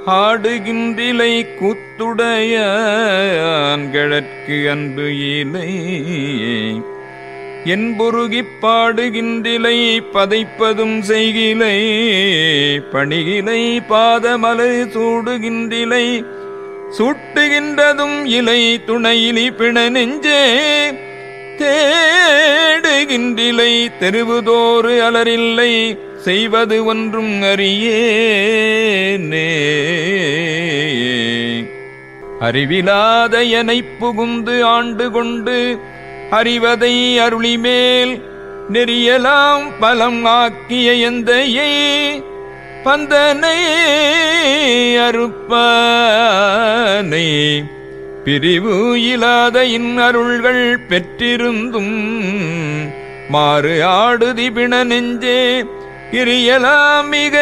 ஆடுகின்றிலை கூத்துடைய ஆண்கழற்கு அன்பு இலை என்பொருகிப் பாடுகின்றிலை பதைப்பதும் செய்கிலை பணிகிலை பாதமலர் சூடுகின்றிலை சூட்டுகின்றதும் இலை துணையிலி பிண நெஞ்சே தேடுகின்றிலை தெருவுதோறு அலரில்லை செய்வது ஒன்றும் அறியேனே. அறிவிலாத எனைப் புகுந்து ஆண்டு கொண்டு அறிவதை அருளிமேல் நெறியலாம் பலம் ஆக்கிய எந்தையை பந்தனை அறுப்பானை பிரிவு இலாத இன்னருள்கள் பெற்றிருந்தும் மாறு ஆடுதி பிண நெஞ்சே கிரியலாம் மிக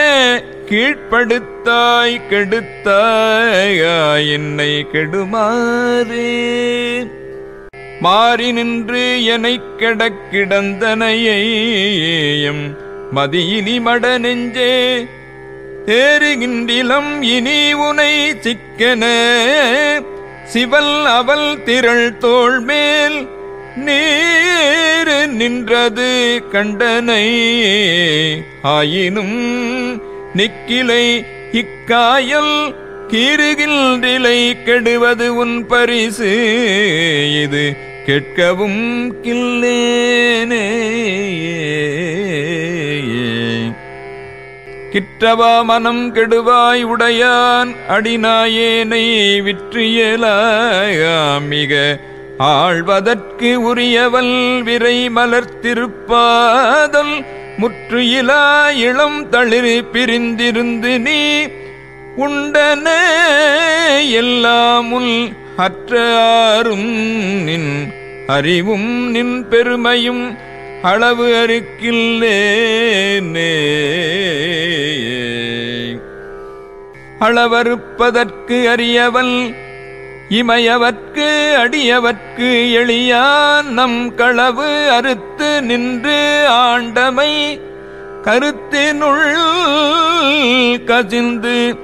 கீழ்ப்படுத்தாய் கெடுத்தாய் என்னை கெடுமாறே. மாறி நின்று எனைக் கெடக் கிடந்தனையம் மதியிலி மட நெஞ்சே தேறுகின்றிலம் இனி உனை சிக்கன சிவல் அவல் திரள் தோள் மேல் நீரு நின்றது கண்டனை ஆயினும் நிக்கிலை இக்காயல் கீறுகின்றிலை கெடுவது உன் பரிசு இது கேட்கவும் கில்லேனே. கிற்றவா மனம் கெடுவாய் உடையான் அடிநாயேனை விற்றியலாமிக ஆழ்வதற்கு உரியவல் விரை மலர்த்திருப்பாதல் முற்று இலா இளம் தளிர் பிரிந்திருந்து நீ உண்டன எல்லாமுல் அற்றாரும் நின் அறிவும் நின் பெருமையும் அளவு அறுக்கில்லேனே. அளவறுப்பதற்கு அறியவன் இமையவர்க்கு அடியவர்க்கு எளியான் நம் களவு அறுத்து நின்று ஆண்டமை கருத்தினுள் கசிந்து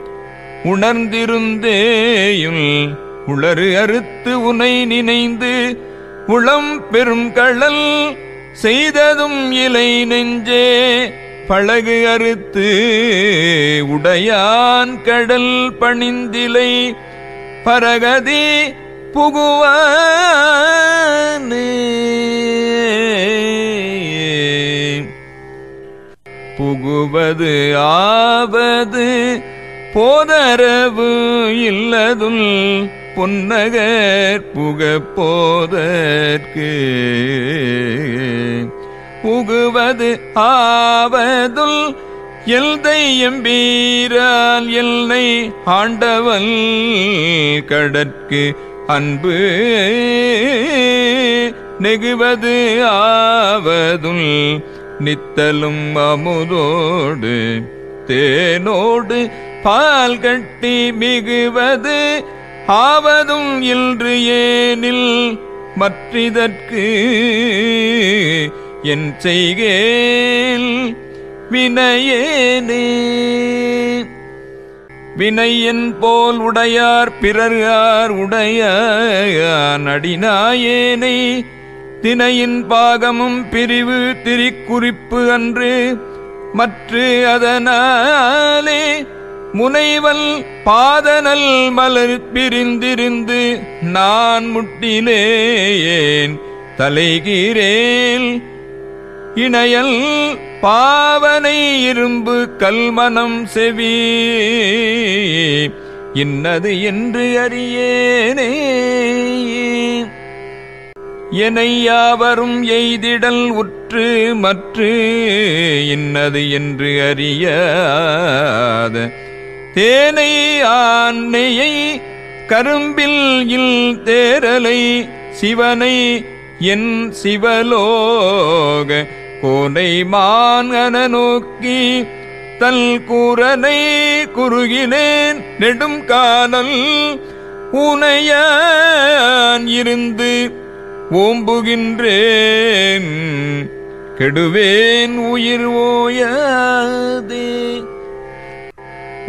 உணர்ந்திருந்தேயுள் உளறு அறுத்து உனை நினைந்து உளம் பெரும் கழல் செய்ததும் இலை நெஞ்சே பழகு அறுத்து உடையான் கடல் பணிந்திலை பரகதி புகுவானே. புகுவது ஆவது போதரவு இல்லதுல் பொன்னகர் புகப் போதற்கு புகுவது ஆவதுல் எல்தை எம்பீரால் எல்லை ஆண்டவன் கடற்கு அன்பு நெகுவது ஆவதுல் நித்தலும் அமுதோடு தேனோடு பால் கட்டி மிகுவது ஆவதும் இன்று ஏனில் மற்றிதற்கு என் செய்கேல் வினையேனே. வினையன் போல் உடையார் பிறர்கார் உடையான் அடிநாயேனை தினையின் பாகமும் பிரிவு திரிக்குறிப்பு அன்று மற்று அதனாலே முனைவல் பாதனல் மலர் பிரிந்திருந்து நான் முட்டிலேன் தலைகீரேல் இணையல் பாவனை இரும்பு கல்மனம் செவி இன்னது என்று அறியேனே. எனை யாவரும் எய்திடல் உற்று மற்று இன்னது என்று அறியாத தேனை ஆன்னையை கரும்பில் இல் தேரலை சிவனை என் சிவலோக கோனை மான்கன நோக்கி தல் கூரனை குறுகினேன் நெடும் காணல் ஊனையான் இருந்து ஓம்புகின்றேன் கெடுவேன் உயிர் ஓயாதே.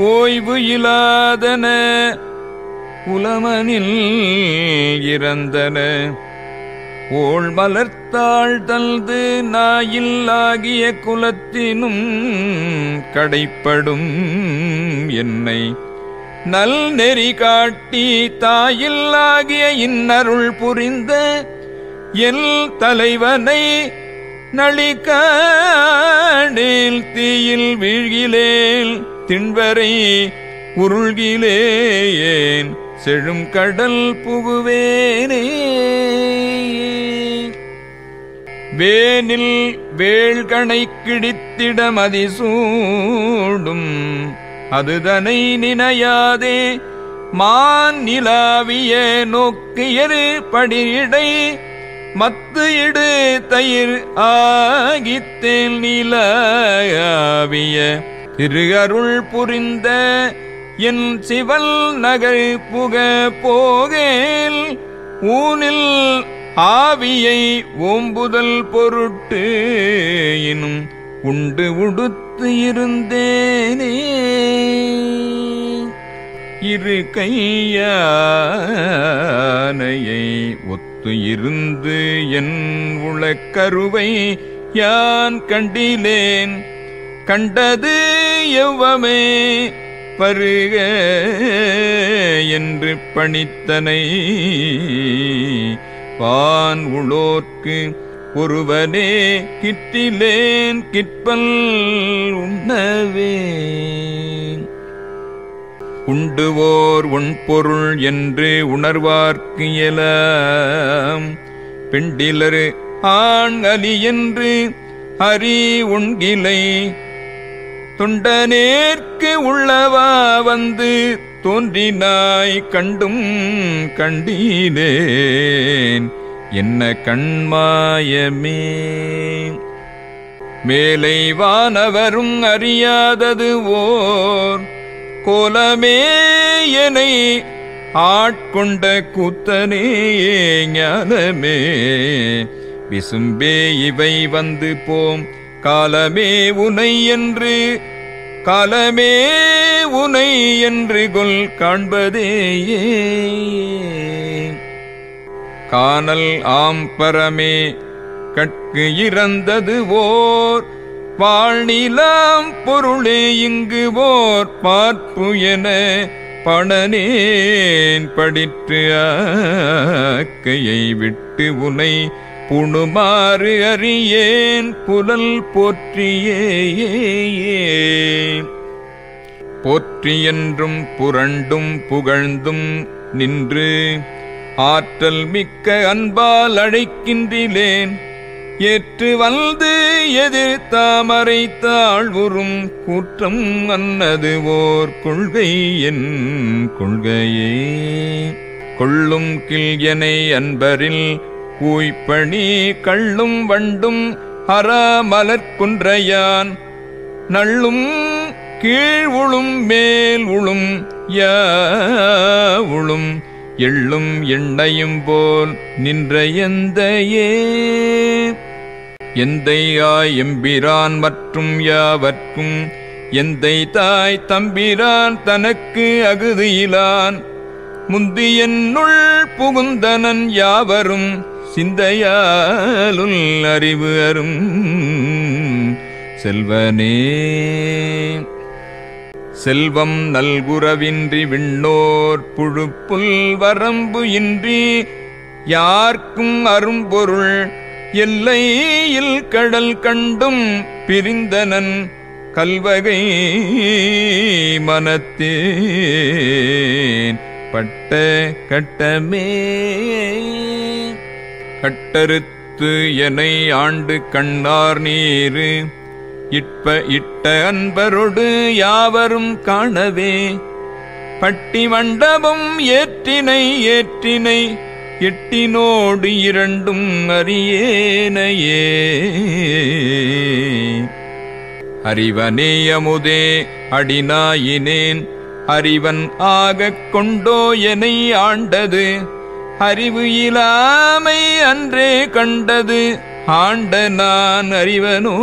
ஓய்வு இலாதன உலமனில் இறந்தன ஓள் மலர்த்தாள் தல்து நாயில்லாகிய குலத்தினும் கடைப்படும் என்னை நல் நெறி காட்டி தாயில்லாகிய இன்னருள் புரிந்த எல் தலைவனை நளிகாடேல் தீயில் வீழ்கிலேல் திண்வரை உருள்கிலேன் செழும் கடல் புகுவேனே வேனில் வேள்கணை கிடித்திட மதிசூடும் அதுதனை நினையாதே மான் நிலாவிய நோக்கியரு படியிடை மத்து இடு தயிர் ஆகித்தேல் நிலாவிய திரு அருள் புரிந்த என் சிவல் நகர் புக போகேல் ஊனில் ஆவியை ஓம்புதல் பொருட்டு எனும் உண்டு உடுத்து இருந்தேனே இரு கையானையை ஒத்து இருந்து என் உளக்கருவை யான் கண்டிலேன் கண்டது எவ்வமே பருக என்று பணித்தனை வான் உளோர்க்கு ஒருவனே கிட்டிலேன் கிட்பல் உண்ணவே உண்டுவோர் உண்பொருள் என்று உணர்வார்க்கு இயலாம் பெண்டிலரு ஆண் அலி என்று அறி உண்கிலை தொண்டனேற்கு உள்ளவா வந்து தோன்றினாய் கண்டும் கண்டீனேன் என்ன கண்மாயமே மேலை வானவரும் அறியாதது ஓர் கோலமே எனை ஆட்கொண்ட கூத்தனே ஞானமே விசும்பே இவை வந்து போம் காலமே உனை என்று காலமே உனை என்று கொல் காண்பதேயே காணல் ஆம்பரமே கட்கு இறந்தது ஓர் வாழ்நிலாம் பொருளே இங்கு ஓர் பார்ப்பு என பணனேன் படிற்று ஆக்கையை விட்டு உனை புணுமாறு அறியேன் புலல் போற்றியே போற்றி என்றும் புரண்டும் புகழ்ந்தும் நின்று ஆற்றல் மிக்க அன்பால் அழைக்கின்றிலேன் ஏற்று வந்து எதிர் தாமரை தாழ்வுறும் கூற்றம் அன்னது ஓர் கொள்கை என் கொள்கையே கொள்ளும் கிள்யனை அன்பரில் கூய்ப்பணி கள்ளும் வண்டும் அறாமலர்குன்றையான் நள்ளும் கீழ் உளும் மேல் உளும் யாவுளும் எள்ளும் எண்ணையும் போல் நின்ற எந்தையே எந்தையாய் எம்பிரான் மற்றும் யாவர்க்கும் எந்தை தாய் தம்பிரான் தனக்கு அகுதியிலான் முந்தியன்னுள் புகுந்தனன் யாவரும் சிந்தையாலுள் அறிவு அரும் செல்வனே செல்வம் நல்குறவின்றி விண்ணோர் புழுப்புல் வரம்பு இன்றி யார்க்கும் அரும்பொருள் எல்லையில் கடல் கண்டும் பிரிந்தனன் கல்வகை மனத்தேன் பட்ட கட்டமே கட்டறுத்து எனை ஆண்டு கண்ணார் நீரு இட்ட அன்பரொடு யாவரும் காணவே பட்டி மண்டபம் ஏற்றினை ஏற்றினை எட்டினோடு இரண்டும் அறியேனையே அறிவனே அமுதே அடினாயினேன் அறிவன் ஆகக் கொண்டோ எனை ஆண்டது அறிவு இலாமை அன்றே கண்டது ஆண்ட நான் அறிவனோ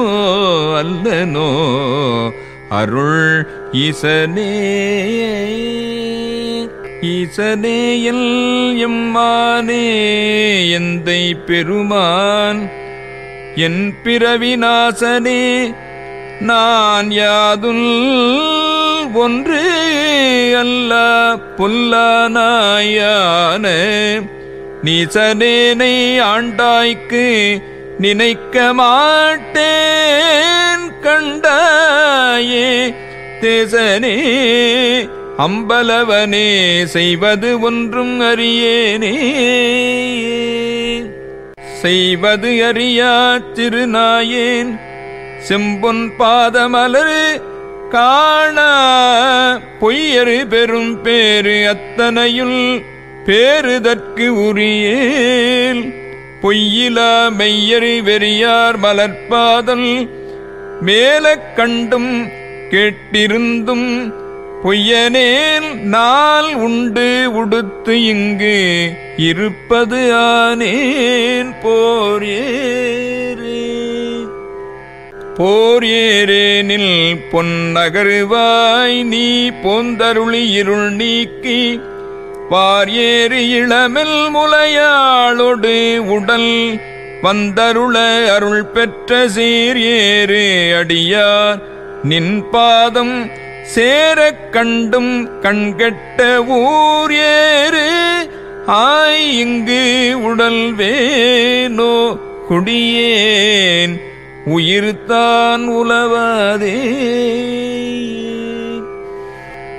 அல்லனோ அருள் ஈசனே ஈசனேயல் எம்மானே எந்தை பெருமான் என் பிறவிநாசனே நான் யாதுல் ஒன்று அல்ல புல்லானாயான நீசனேனை ஆண்டாய்க்கு நினைக்க மாட்டேன் கண்டாயே தேசனே அம்பலவனே செய்வது ஒன்றும் அறியேனே செய்வது அறியா திருநாயேன் செம்பொன் பாதமலரு காண பொய்யரு பெரும் பேரு அத்தனையுள் பேருதற்கு உரியேல் பொய்யிலா மெய்யரு வெறியார் மலர்பாதல் மேலக் கண்டும் கேட்டிருந்தும் பொய்யனேல் நாள் உண்டு உடுத்து இங்கு இருப்பது ஆனேன் போர் ஏரேனில் பொன்னகருவாய் நீ போந்தருளி இருள் நீக்கி வார் ஏறு இளமெல் முலையாளொடு உடல் வந்தருள அருள் பெற்ற சீர் ஏறு அடியார் நின் பாதம் சேரக் கண்டும் கண்கெட்ட ஊர் ஏறு ஆய் இங்கு உடல் வேணோ குடியேன் உயிர்தான் உலவாதே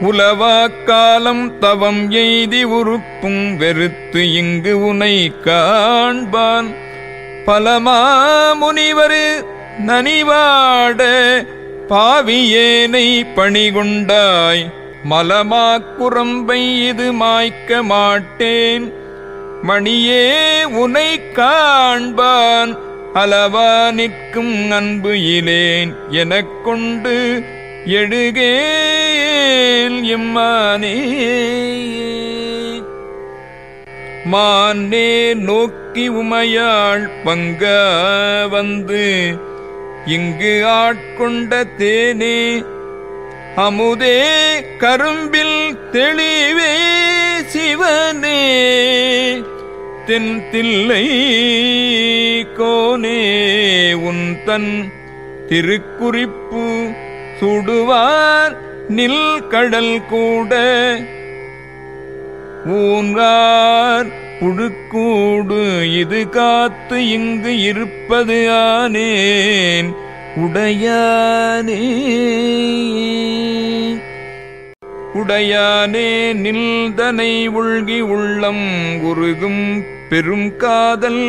உலவாக்காலம் தவம் எய்தி உறுப்பும் வெறுத்து இங்கு உனை காண்பான் பலமா முனிவரு நனிவாட பாவியேனை பணிகொண்டாய் மலமாக்குரம்பை இது மாய்க்க மாட்டேன் மணியே உனை காண்பான் அளவா நிற்கும் அன்பு இலேன் எனக் கொண்டு எடுகேல் எம்மானே மானே நோக்கி உமையாள் பங்க வந்து இங்கு ஆட்கொண்ட தேனே அமுதே கரும்பில் தெளிவே சிவனே தென் தில்லை கோனே உன் தன் திருக்குறிப்பு சுடுவார் நில் கடல் கூட ஊன்றார் புழுக்கூடு இது காத்து இங்கு இருப்பது ஆனேன் உடையானே உடையானே நில்தனை உள்கி உள்ளம் உருகும் பெரும் காதல்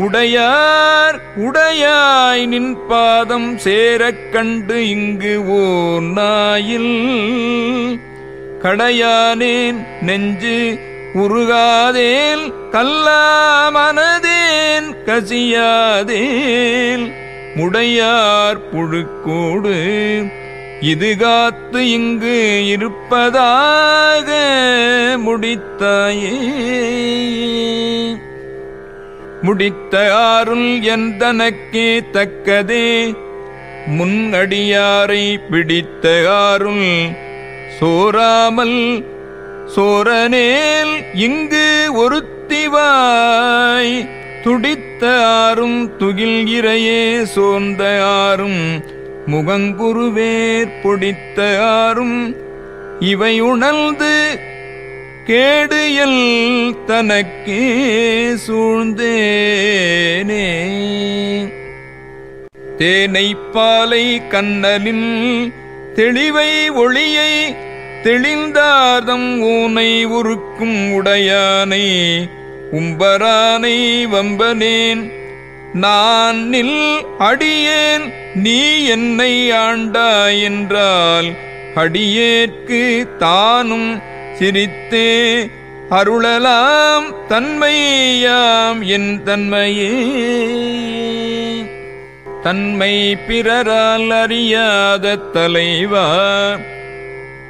உடையார் உடையாய் நின் பாதம் சேரக் கண்டு இங்கு ஓர் நாயில் கடையானேன் நெஞ்சு உருகாதேல் கல்லாமனதேன் கசியாதேல் முடையார் புழுக்கூடு இது காத்து இங்கு இருப்பதாக முடித்தாயே முடித்த ஆருள் எந்தனக்கே தக்கதே முன்னடியாரை பிடித்த ஆருள் சோராமல் சோரனேல் இங்கு ஒருத்திவாய் துடித்த ஆறும் துகில் இறையே சோர்ந்த ஆறும் முகங்குருவேற் பொடித்த ஆறும் இவை உணர்ந்து கேடுயல் தனக்கே சூழ்ந்தேனே தேனைப்பாலை கண்ணலின் தெளிவை ஒளியை தெளிந்தார்தம் ஊனை உருக்கும் உடையானை உம்பரானை வம்பனேன் நான் நில் அடியேன் நீ என்னை ஆண்டாய் என்றால் அடியேற்கு தானும் சிரித்தே அருளலாம் தன்மையாம் என் தன்மையே தன்மை பிறரால் அறியாத தலைவா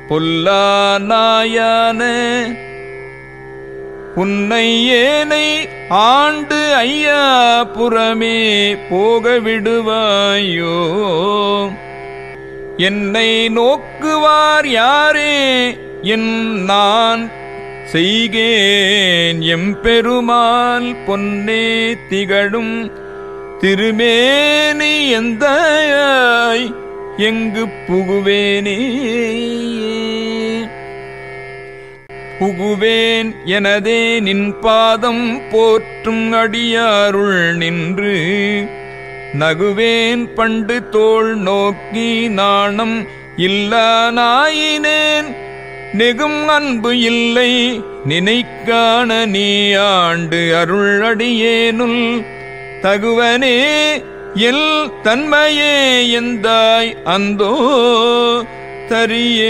பொல்லா நாயான உன்னை ஏனை ஆண்டு ஐயா புறமே போக விடுவாயோ என்னை நோக்குவார் யாரே என் நான் செய்கேன் எம்பெருமாள் பொன்னே திகழும் திருமேனி எந்தாய் எங்கு புகுவேனே புகுவேன் எனதே நின் பாதம் போற்றும் அடியாருள் நின்று நகுவேன் பண்டு தோள் நோக்கி நாணம் இல்லா நாயினேன் நெகும் அன்பு இல்லை நினைக்கான நீ ஆண்டு அருள் அடியேனுள் தகுவனே எல் தன்மையே எந்தாய் அந்தோ தரியேனே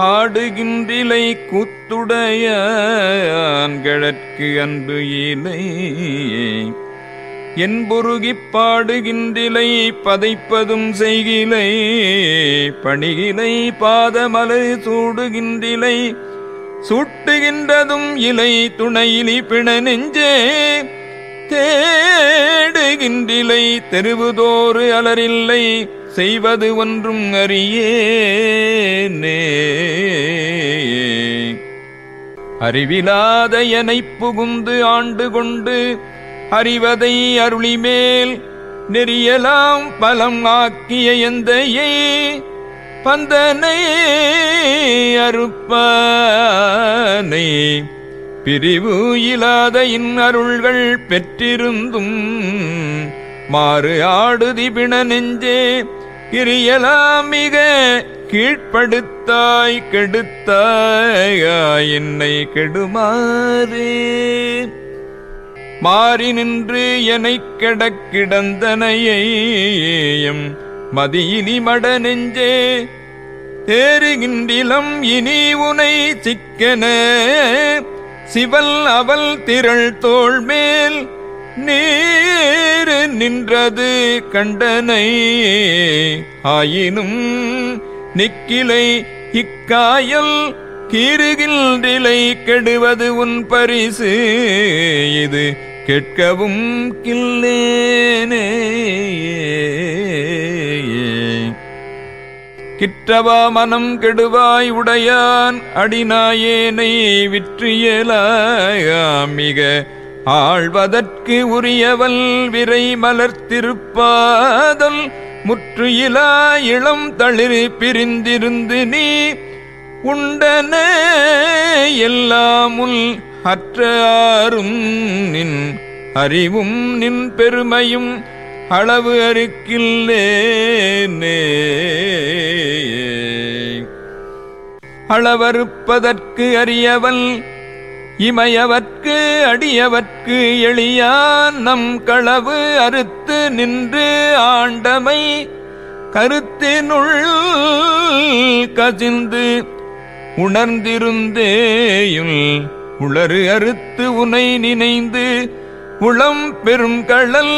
ஆடுகின்றிலை கூத்துடையான்கழற்கு அன்பு இலை என்பொருகிப் பாடுகின்றிலை பதைப்பதும் செய்கிலை பணிகிலை பாதமலை சூடுகின்றிலை சூட்டுகின்றதும் இலை துணையிலி பிண நெஞ்சே தேடுகின்றிலை தெருவுதோறு அலரில்லை செய்வது ஒன்றும் அறியேனே அறிவிலாத எனைப் புகுந்து ஆண்டு கொண்டு அறிவதை அருளிமேல் நெறியலாம் பலம் ஆக்கிய எந்தையை பந்தனை அறுப்பானை பிரிவு இலாத இன்னருள்கள் பெற்றிருந்தும் மாறு ஆடுதி பிண நெஞ்சே கிரியலாம் மிக கீழ்ப்படுத்தாய் கெடுத்தாய் என்னை கெடுமாறே மாறி நின்று எனைக் கெடக் கிடந்தனையம் மதியினி மட நெஞ்சே தேறுகின்றிலம் இனி உனை சிக்கன சிவல் அவல் திரள் தோள் மேல் நீரு நின்றது கண்டனை ஆயினும் நிக்கிலை இக்காயல் கீறுகின்றிலை கெடுவது உன் பரிசு இது கேட்கவும் கில்லேனே கிற்றவா மனம் கெடுவாய் உடையான் அடிநாயேனை விற்றியலாமிக ஆழ்வதற்கு உரியவல் விரை மலர்த்திருப்பாதல் முற்று இலா இளம் தளிர் பிரிந்திருந்து நீ உண்டன எல்லாமுல் அற்றாரும் நின் அறிவும் நின் பெருமையும் அளவு அறுக்கில்லேனே அளவறுப்பதற்கு அறியவன் இமையவர்க்கு அடியவர்க்கு எளியான் நம் களவு அறுத்து நின்று ஆண்டமை கருத்தினுள் கசிந்து உணர்ந்திருந்தேயுள் உளறு அறுத்து உனை நினைந்து உளம் பெரும் கழல்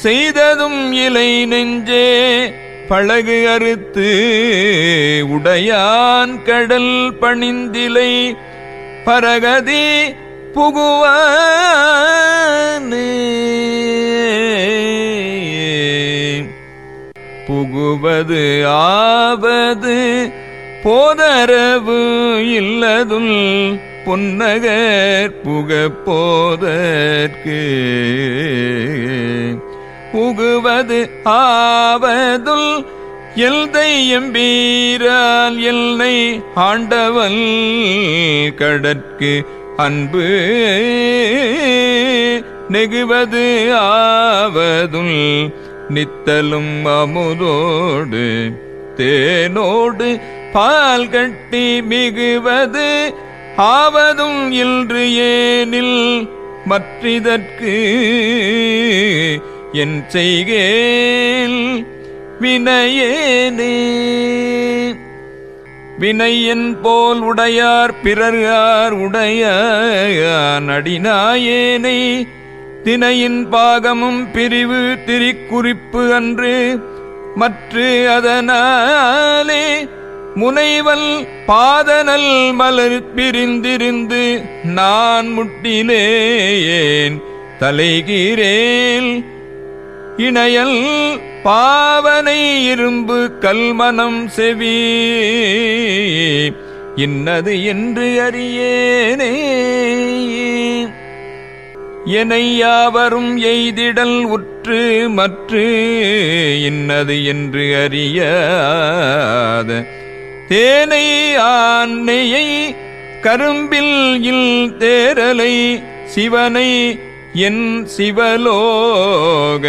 செய்ததும் இலை நெஞ்சே பழகு அறுத்து உடையான் கடல் பணிந்திலை பரகதி புகுவானே புகுவது ஆவது போதரவு இல்லதுள் பொன்னகர் புகப் போதற்கு புகுவது ஆவதுள் எல்தை எம்பீரால் எல்லை ஆண்டவன் கடற்கு அன்பு நெகுவது ஆவதுள் நித்தலும் அமுதோடு தேனோடு பால் கட்டி மிகுவது ஆவதும் இன்று ஏனில் மற்றிதற்கு என் செய்கேல் வினையேனே வினையன் போல் உடையார் பிறர்கார் உடையான் அடிநாயேனை தினையின் பாகமும் பிரிவு திரிக்குறிப்பு அன்று மற்று அதனாலே முனைவல் பாதனல் மலர் பிரிந்திருந்து நான் முட்டிலேன் தலைகீரேல் இணையல் பாவனை இரும்பு கல்மனம் செவி இன்னது என்று அறியேனே. எனை யாவரும் எய்திடல் உற்று மற்று இன்னது என்று அறியாத தேனை ஆன்னையை கரும்பில் இல் தேரலை சிவனை என் சிவலோக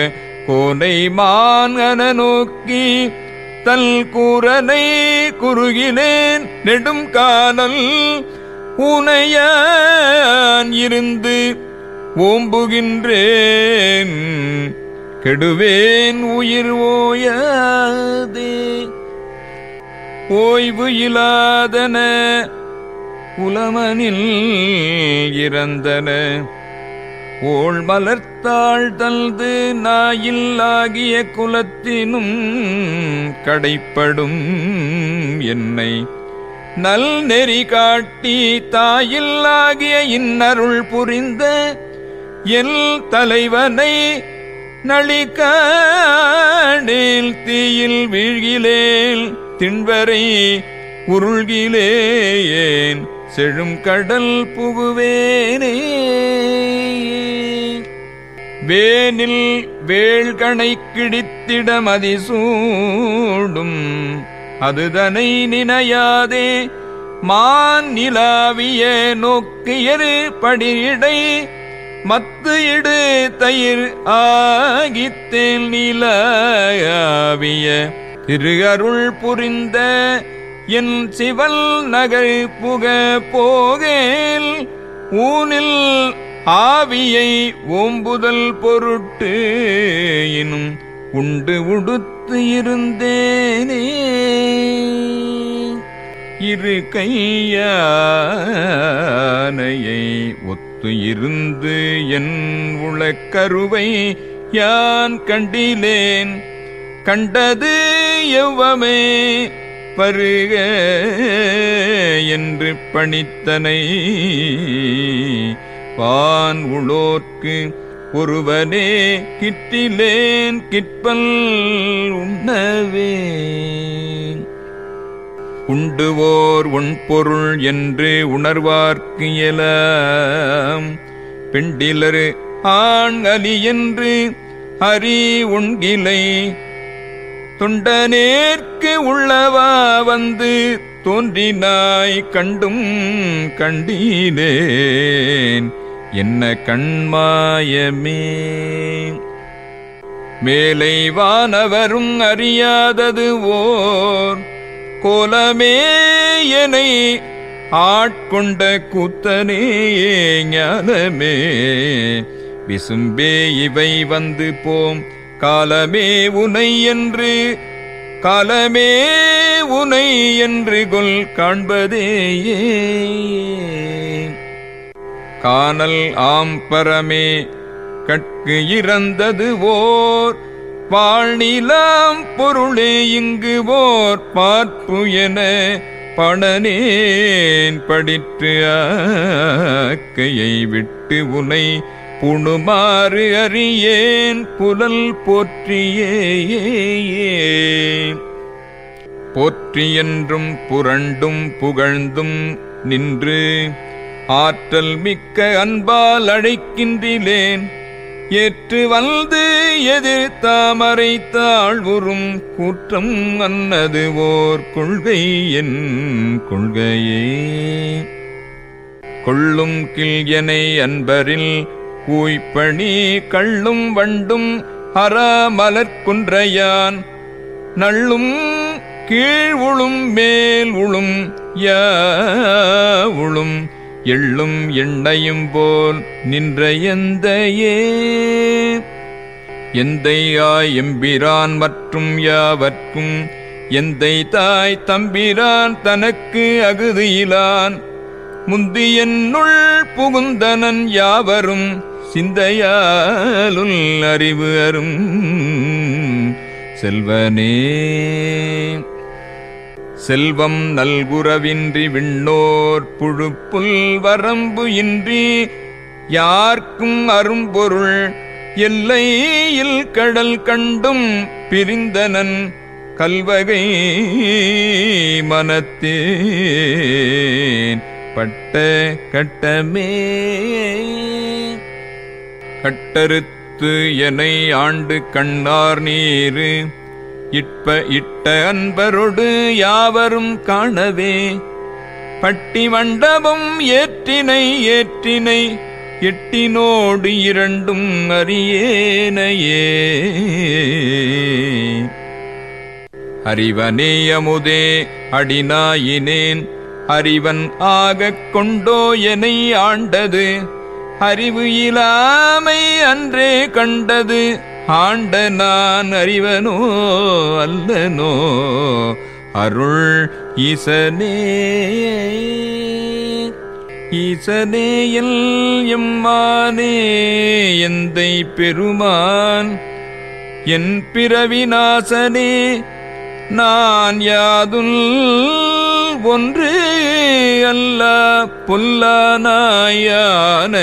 கோனை மான்கன நோக்கி தல் கூரனை குறுகினேன் நெடும் காணல் ஊனையான் இருந்து ஓம்புகின்றேன் கெடுவேன் உயிர் ஓயாதே. ஓய்வு இலாதன உலமனில் இறந்தன ஓள் மலர்த்தாள் தல்து நாயில்லாகிய குலத்தினும் கடைப்படும் என்னை நல் நெறி காட்டி தாயில்லாகிய இன்னருள் புரிந்த எல் தலைவனை நளிகாணேல் தீயில் வீழ்கிலேல் திண்வரை உருள்கிலேன் செழும் கடல் புகுவேனே. வேனில் வேள்கணை கிடித்திட மதிசூடும் அதுதனை நினையாதே மான் நிலாவிய நோக்கியரு படியிடை மத்து இடு தயிர் ஆகித்தேல் நிலாவிய திரு அருள் புரிந்த என் சிவல் நகர் புக போகேல் ஊனில் ஆவியை ஓம்புதல் பொருட்டு எனும் உண்டு உடுத்து இருந்தேனே. இரு கையானையை ஒத்து இருந்து என் உளக்கருவை யான் கண்டிலேன் கண்டது எவ்வமே பருக என்று பணித்தனை வான் உளோர்க்கு ஒருவனே கிட்டிலேன் கிட்பல் உண்ணவே. உண்டுவோர் உண்பொருள் என்று உணர்வார்க்கு எலாம் பெண்டிலரு ஆண் அலி என்று அறி உண்கிலை தொண்டனேற்கு உள்ளவா வந்து தோன்றினாய் கண்டும் கண்டீனேன் என்ன கண்மாயமே. மேலை வானவரும் அறியாதது ஓர் கோலமே எனை ஆட்கொண்ட கூத்தனே ஞானமே விசும்பே இவை வந்து போம் காலமே உனை என்று காலமே உனை என்று கொல் காண்பதேயே. காணல் ஆம்பரமே கட்கு இறந்தது ஓர் வாழ்நிலாம் பொருளே இங்கு ஓர் பார்ப்பு என பணனேன் படிற்று ஆக்கையை விட்டு உனை புணுமாறு அறியேன் புலல் போற்றியே. போற்றி என்றும் புரண்டும் புகழ்ந்தும் நின்று ஆற்றல் மிக்க அன்பால் அழைக்கின்றிலேன் ஏற்று வந்து எதிர் தாமரை தாழ்வுறும் கூற்றம் அன்னது ஓர் கொள்கை என் கொள்கையே. கொள்ளும் கிள்யனை அன்பரில் கூய்ப்பணி கள்ளும் வண்டும் அறாமலர்குன்றையான் நள்ளும் கீழ் உளும் மேல் உளும் யாவுளும் எள்ளும் எண்ணையும் போல் நின்ற எந்தையே. எந்தையாய் எம்பிரான் மற்றும் யாவர்க்கும் எந்தை தாய் தம்பிரான் தனக்கு அகுதியிலான் முந்தி என்னுள் புகுந்தனன் யாவரும் சிந்தையாலுள் அறிவு அரும் செல்வனே. செல்வம் நல்குறவின்றி விண்ணோர் புழுப்புல் வரம்பு இன்றி யார்க்கும் அரும்பொருள் எல்லையில் கடல் கண்டும் பிரிந்தனன் கல்வகை மனத்தேன் பட்ட கட்டமே. கட்டறுத்து எனை ஆண்டு கண்ணார் நீரு இட்ட அன்பரொடு யாவரும் காணவே பட்டி மண்டபம் ஏற்றினை எட்டினோடு இரண்டும் அறியேனையே. அறிவனே அமுதே அடினாயினேன் அறிவன் ஆகக் கொண்டோ எனை ஆண்டது அறிவு இலாமை அன்றே கண்டது ஆண்ட நான் அறிவனோ அல்லனோ அருள் ஈசனே. ஈசனேயல் எம்மானே எந்தை பெருமான் என் பிறவிநாசனே நான் யாதுல் ஒன்று அல்ல புல்லானாயான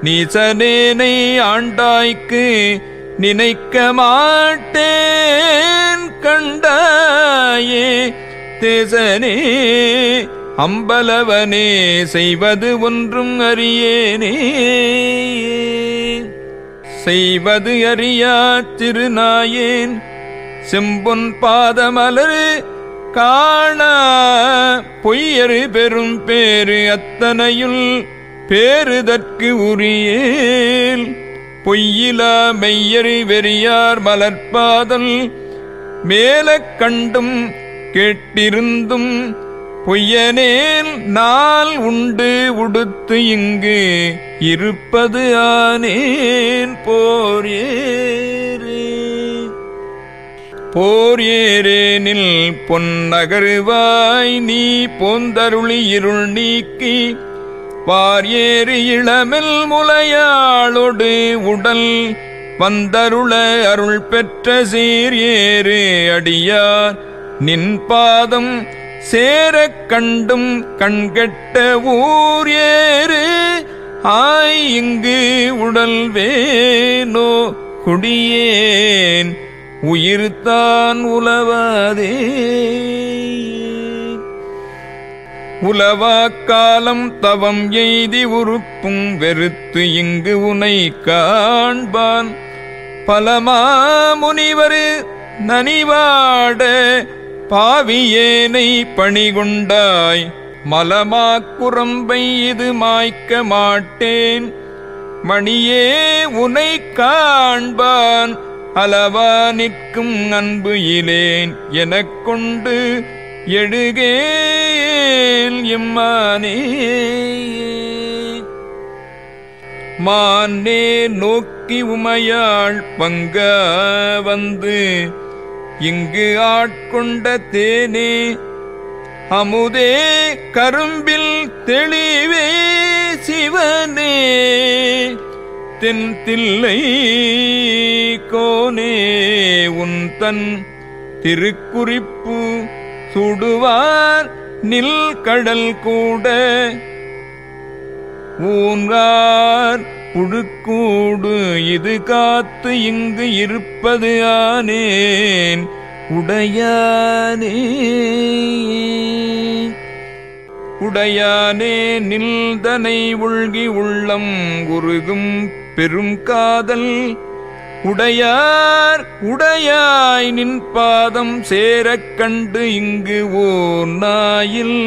நீசனேனை ஆண்டாய்க்கு நினைக்க மாட்டேன் கண்டாயே தேசனே அம்பலவனே செய்வது ஒன்றும் அறியேனே. செய்வது அறியா திருநாயேன் செம்பொன் பாதமலரு காண பொய்யரு பெரும் பேரு அத்தனையுள் பேருதற்கு உரியேல் பொய்யிலா மெய்யரு வெறியார் மலர்பாதல் மேலக் கண்டும் கேட்டிருந்தும் பொய்யனேல் நாள் உண்டு உடுத்து இங்கு இருப்பது ஆனேன் போர் ஏரேனில் பொன்னகருவாய் நீ போந்தருளி இருள் நீக்கி வார் ஏறு இளமெல் முலையாளொடு உடல் வந்தருள அருள் பெற்ற சீர் ஏறு அடியார் நின் பாதம் சேரக் கண்டும் கண்கெட்ட ஊர் ஏறு ஆய் இங்கு உடல் வேனோ குடியேன் உயிர்தான் உலவாதே. உலவாக்காலம் தவம் எய்தி உறுப்பும் வெறுத்து இங்கு உனை காண்பான் பலமா முனிவரு நனிவாட பாவியேனை பணிகொண்டாய் மலமாக்குரம்பை இது மாய்க்க மாட்டேன் மணியே உனை காண்பான் அளவா நிற்கும் அன்பு இலேன் எனக் கொண்டு எழுகேல் எம்மானே. மானே நோக்கி உமையாள் பங்க வந்து இங்கு ஆட்கொண்ட தேனே அமுதே கரும்பில் தெளிவே சிவனே தென் தில்லை கோனே உன் தன் திருக்குறிப்பு சுடுவார் நில் கடல் கூட ஊன்கார் புழுக்கூடு இது காத்து இங்கு இருப்பது ஆனேன் உடையானே. உடையானே நில்தனை உள்கி உள்ளம் உருகும் பெரும் காதல் உடையார் உடையாய் நின் பாதம் சேரக் கண்டு இங்கு ஓர் நாயில்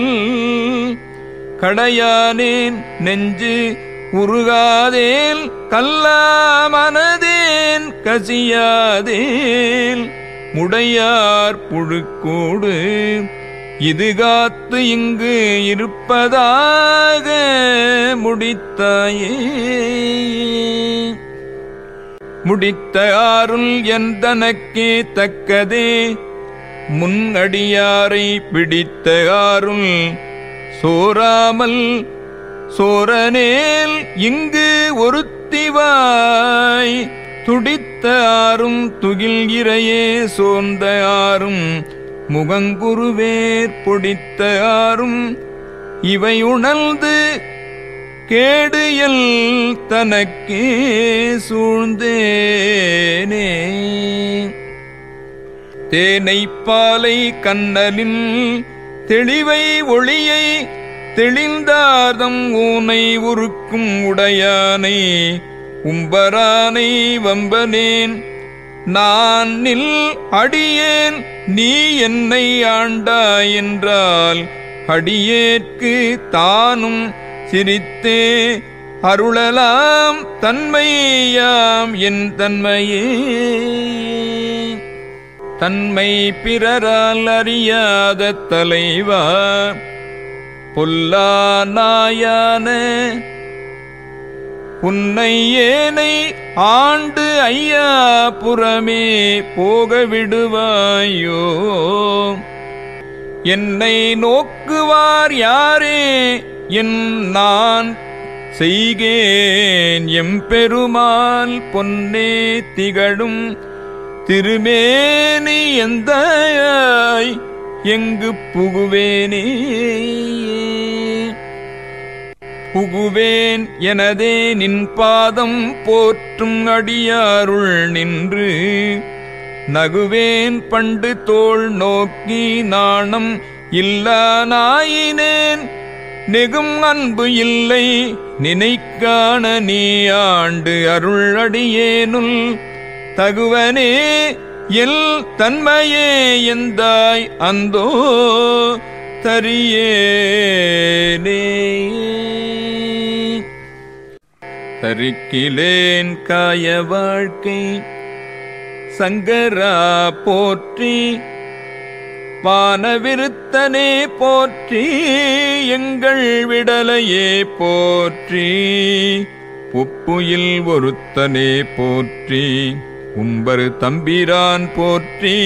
கடையானேன் நெஞ்சு உருகாதேல் கல்லாமனதேன் கசியாதேல் முடையார் புழுக்கூடு இது காத்து இங்கு இருப்பதாக முடித்தாயே. முடித்த ஆருள் எந்தனக்கே தக்கதே முன்னடியாரை பிடித்த ஆருள் சோராமல் சோரனேல் இங்கு ஒருத்திவாய் துடித்த ஆறும் துகில் இறையே சோர்ந்த ஆறும் முகங்குருவேர் பொடித்த ஆறும் இவை உணர்ந்து கேடுயல் தனக்கே சூழ்ந்தேனே. தேனைப்பாலை கண்ணலின் தெளிவை ஒளியை தெளிந்தார்தம் ஊனை உருக்கும் உடையானை உம்பரானை வம்பனேன் நான் நில் அடியேன் நீ என்னை ஆண்டாய் என்றால் அடியேற்கு தானும் சிரித்தே அருளலாம் தன்மையாம் என் தன்மையே. தன்மை பிறரால் அறியாத தலைவா பொல்லா நாயான உன்னை ஏனை ஆண்டு ஐயா புறமே போக விடுவாயோ. என்னை நோக்குவார் யாரே என் நான் செய்கேன் எம்பெருமாள் பொன்னே திகழும் திருமேனி எந்தாய் எங்கு புகுவேனே. புகுவேன் எனதே நின் பாதம் போற்றும் அடியாருள் நின்று நகுவேன் பண்டு தோள் நோக்கி நாணம் இல்லா நாயினேன் நெகும் அன்பு இல்லை நினைக்காண நீ ஆண்டு அருள் அடியேனுள் தகுவனே எல் தன்மையே எந்தாய் அந்தோ தரியேனே. தரிக்கிலேன் காய வாழ்க்கை சங்கரா போற்றி வானவிருத்தனே போற்றி எங்கள் விடலையே போற்றி உப்புயில் ஒருத்தனே போற்றி உம்பரு தம்பிரான் போற்றி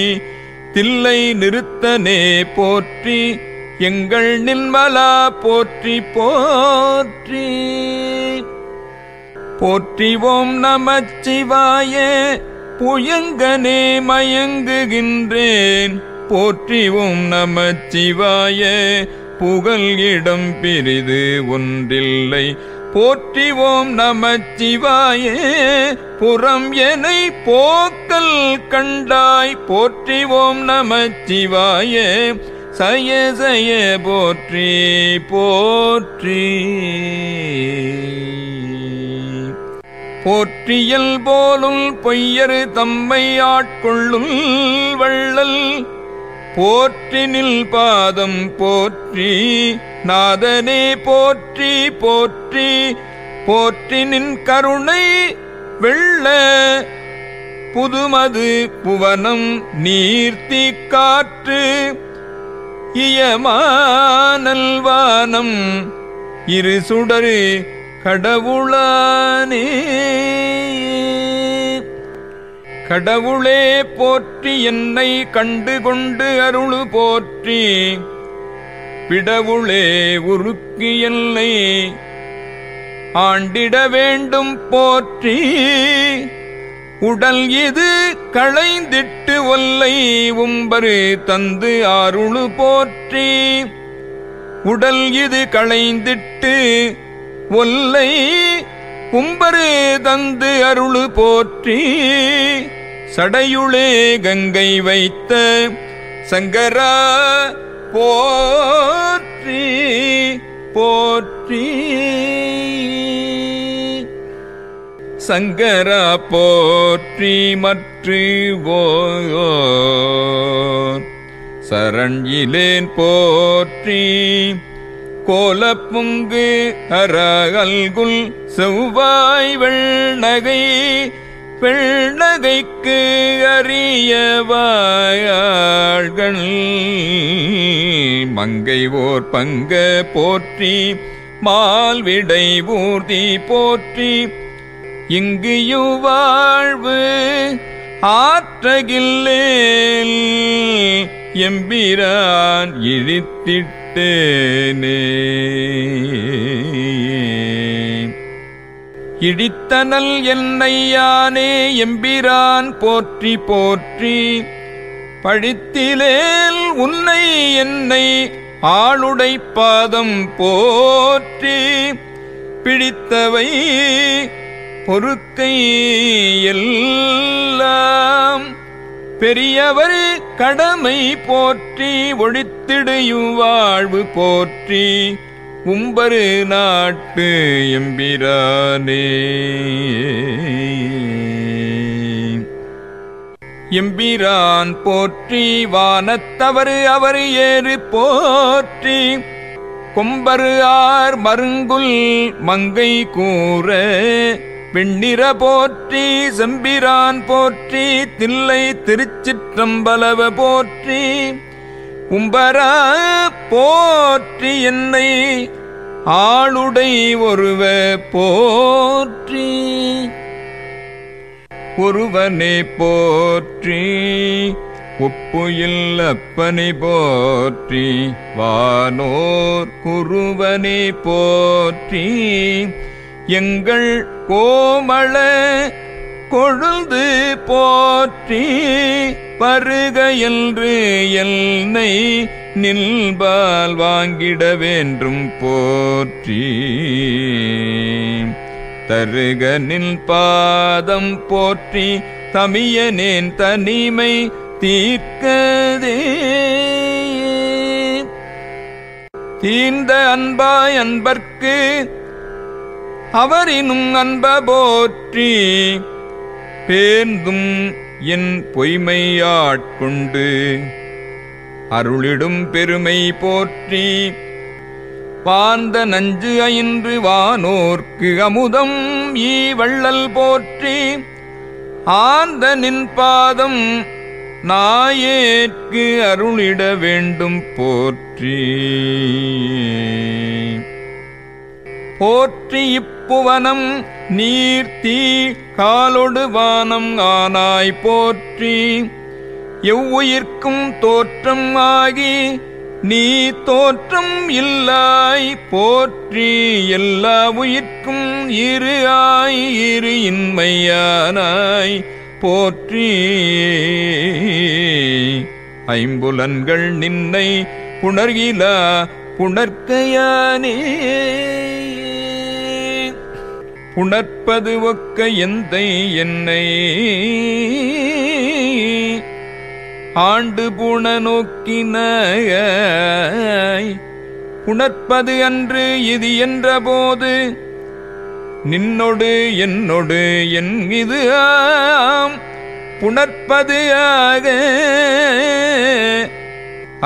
தில்லை நிறுத்தனே போற்றி எங்கள் நின்மலா போற்றி போற்றி. போற்றிவோம் நமச்சிவாய புயங்கனே மயங்குகின்றேன் போற்றிவோம் நமச்சிவாய புகழ் இடம் பிரிது ஒன்றில்லை போற்றிவோம் நமச்சிவாய புறம் எனை போக்கல் கண்டாய் போற்றிவோம் நமச்சிவாய சய சய போற்றி போற்றி. போற்றியல் போலுள் பொய்யரு தம்மை ஆட்கொள்ளும் வள்ளல் போற்றினில் பாதம் போற்றி நாதனே போற்றி போற்றி போற்றினின் கருணை வெள்ள புதுமது புவனம் நீர்த்தி காற்று இயமானல்வானம் இரு சுடரு கடவுளானே. கடவுளே போற்றி என்னை கண்டு கொண்டு அருளு போற்றி பிடவுளே உருக்கி என்னை ஆண்டிட வேண்டும் போற்றி உடல் இது களைந்திட்டு ஒல்லை உம்பரு தந்து அருளு போற்றி உடல் இது களைந்திட்டு ஒல்லை உம்பரு தந்து அருளு போற்றி சடையுளே கங்கை வைத்த சங்கரா போற்றி போற்றி சங்கரா போற்றி மற்று சரண்யிலேன் போற்றி கோலப்புங்கு அரகல்குல் செவ்வாய் வெள்நகை வெள்நகைக்கு அறியவாயாள்கள் மங்கை ஓர் பங்க போற்றி மால்விடை ஊர்தி போற்றி இங்கு வாழ்வு ஆற்றகில்லேல் எம்பிரான் இழித்திட்டேனே இடித்தனல் என்னையானே எம்பிரான் போற்றி போற்றி பழித்திலேல் உன்னை என்னை ஆளுடை பாதம் போற்றி பிடித்தவை பொறுக்கை எல்லாம் பெரியவர் கடமை போற்றி ஒழித்திடையும் வாழ்வு போற்றி உம்பரு நாட்டு எம்பிரானே. எம்பிரான் போற்றி வானத்தவர் அவர் ஏறு போற்றி கொம்பரு ஆர் மருங்குல் மங்கை கூற வெண்ணிற போற்றி செம்பிரான் போற்றி தில்லை திருச்சிற்றம்பலவ போற்றி உம்பரா போற்றி என்னை ஆளுடை ஒருவ போற்றி ஒருவனே போற்றி ஒப்புயில் அப்பனை போற்றி வானோர் குருவனே போற்றி எங்கள் கோமள கொழுந்து போற்றி பருக என்று எல்லை நில்பால் வாங்கிட வேண்டும் போற்றி தருக நில் பாதம் போற்றி தமியனேன் தனிமை தீர்க்கதே. தீர்ந்த அன்பாய் அன்பர்க்கு அவரினும் அன்ப போற்றி பேர்ந்தும் என் பொய்மையாட்கொண்டு அருளிடும் பெருமை போற்றி பாந்த நஞ்சு அயின்று வானோர்க்கு அமுதம் ஈ வள்ளல் போற்றி ஆந்த நின் பாதம் நாயேற்கு அருளிட வேண்டும் போற்றி போற்றி இப்புவனம் நீர்த்தீ காலொடு வானம் ஆனாய் போற்றி எவ்வுயிர்க்கும் தோற்றம் ஆகி நீ தோற்றம் இல்லாய் போற்றி எல்லா உயிர்க்கும் இரு ஆய் இரு இன்மையானாய் போற்றி ஐம்புலன்கள் நின்னை புணர்கிலா புணர்க்கையானே புணர்ப்பது ஒக்க எந்தை என்னை ஆண்டு புண நோக்கினாய் புணர்ப்பது அன்று இது என்ற போது நின்னொடு என்னொடு என் இது ஆம் புணர்ப்பது ஆக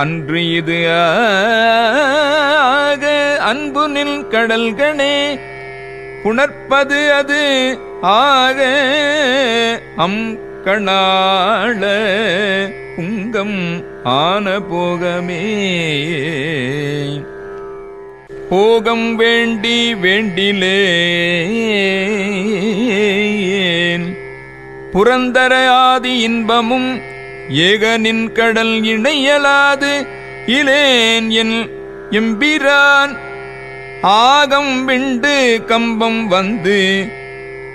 அன்று இது ஆக அன்பு நில் கடல்கணே புணர்ப்பது அது ஆக அம் கணாள புங்கம் ஆன போகமே போகம் வேண்டி வேண்டிலேன் புரந்தர ஆதி இன்பமும் ஏகனின் கடல் இணையலாது இலேன் என் எம்பிரான் ஆகம் விண்டு கம்பம் வந்து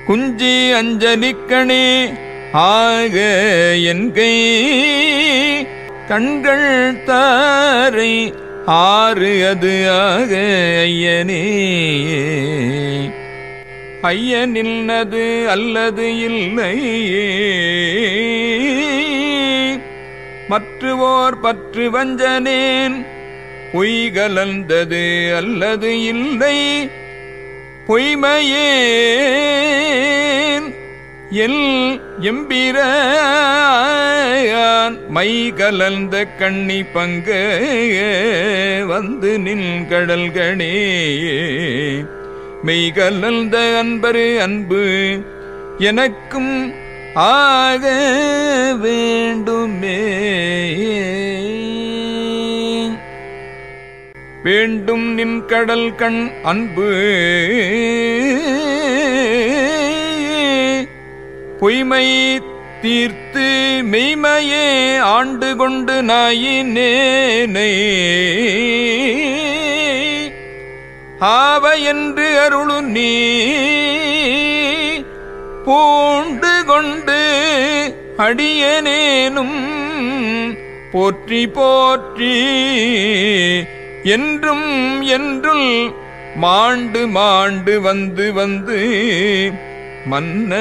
குஞ்சி அஞ்சலிக்கணே ஆக என் கை கண்கள் தாரை ஆறு அது ஆக ஐயனே ஐயனில்லது அல்லது இல்லை மற்றுவோர் பற்று வஞ்சனேன் பொய்கலந்தது அல்லது இல்லை பொய்மையேன் எல் எம்பிரான் மை கலந்த கண்ணி பங்க வந்து நின் கடல்கணே மெய் கலந்த அன்பரு அன்பு எனக்கும் ஆக வேண்டுமே வேண்டும் நின் கடல் கண் அன்பு பொய்மை தீர்த்து மெய்மையே ஆண்டு கொண்டு நாயினேனை ஆவ என்று அருளு நீ பூண்டு கொண்டு அடியனேனும் போற்றி போற்றி என்றும் என்றுள் மாண்டு மாண்டு வந்து வந்து மன்ன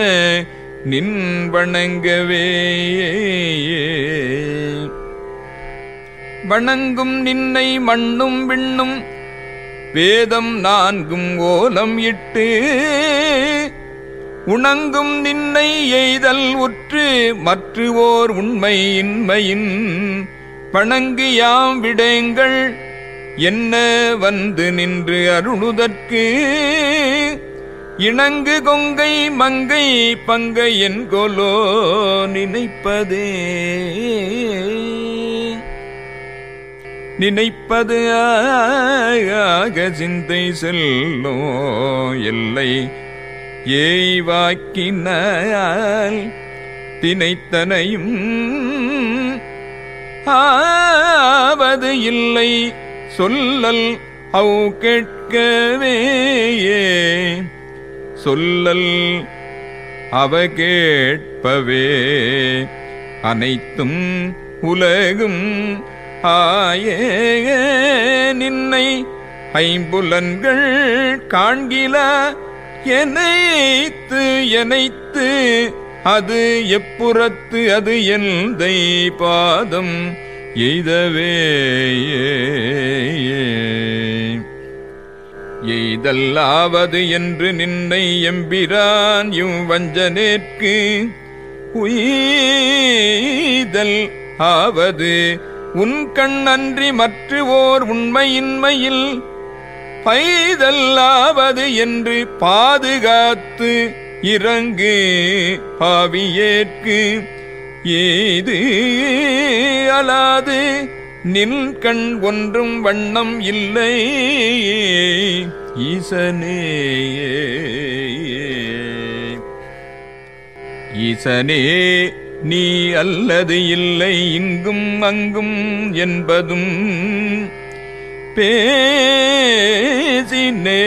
நின் வணங்கவே வணங்கும் நின்னை மண்ணும் விண்ணும் வேதம் நான்கும் ஓலம் இட்டு உணங்கும் நின்னை எய்தல் உற்று மற்று ஓர் உண்மை இன்மையின் வணங்கியாம் விடேங்கள் என்ன வந்து நின்று அருளுதற்கு இணங்கு கொங்கை மங்கை பங்கை என்கொலோ நினைப்பதே நினைப்பது ஆக சிந்தை செல்லோ எல்லை ஏய்வாக்கினால் தினைத்தனையும் ஆவது இல்லை சொல்லல் அவ் கேட்கவே சொல்லல் அவ கேட்பவே அனைத்தும் உலகும் ஆயே நின்னை ஐம்புலன்கள் காண்கில எனைத்து எனைத்து அது எப்புறத்து அது எந்தை பாதம் எய்தவே எய்தல்லாவது என்று நின்னை எம்பிரான் வஞ்சனேற்கு உய்தல் ஆவது உன் கண் அன்றி மற்று ஓர் உண்மையின்மையில் பைதல்லாவது என்று பாதுகாத்து இறங்கு பாவியேற்கு ஏது அலாது நின் கண் ஒன்றும் வண்ணம் இல்லை ஈசனே ஈசனே நீ அல்லது இல்லை இங்கும் அங்கும் என்பதும்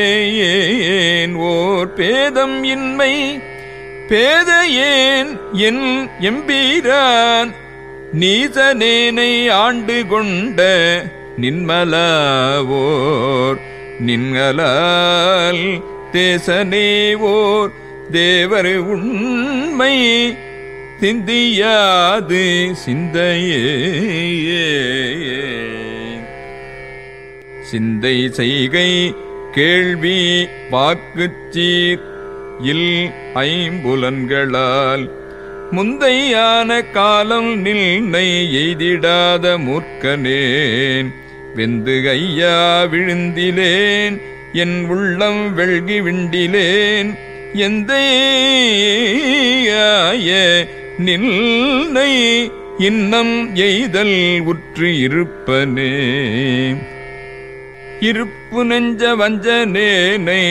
பேசினேன் ஓர் பேதம் இன்மை பேதையேன் என் எம்பீரான் நீசனேனை ஆண்டு கொண்ட நின்மலாவோர் நின்களால் தேசனேவோர் தேவர் உண்மை சிந்தியாது சிந்தையே சிந்தை செய்கை கேள்வி வாக்குச்சீர் இல் ஐம்புலன்களால் முந்தையான காலம் நின்னை எய்திடாத மூர்க்கனேன் வெந்து ஐயா விழுந்திலேன் என் உள்ளம் வெள்கி விண்டிலேன் எந்தையாய நின்னை இன்னம் எய்தல் உற்று இருப்பனே இருப்பு நெஞ்ச வஞ்சனேனை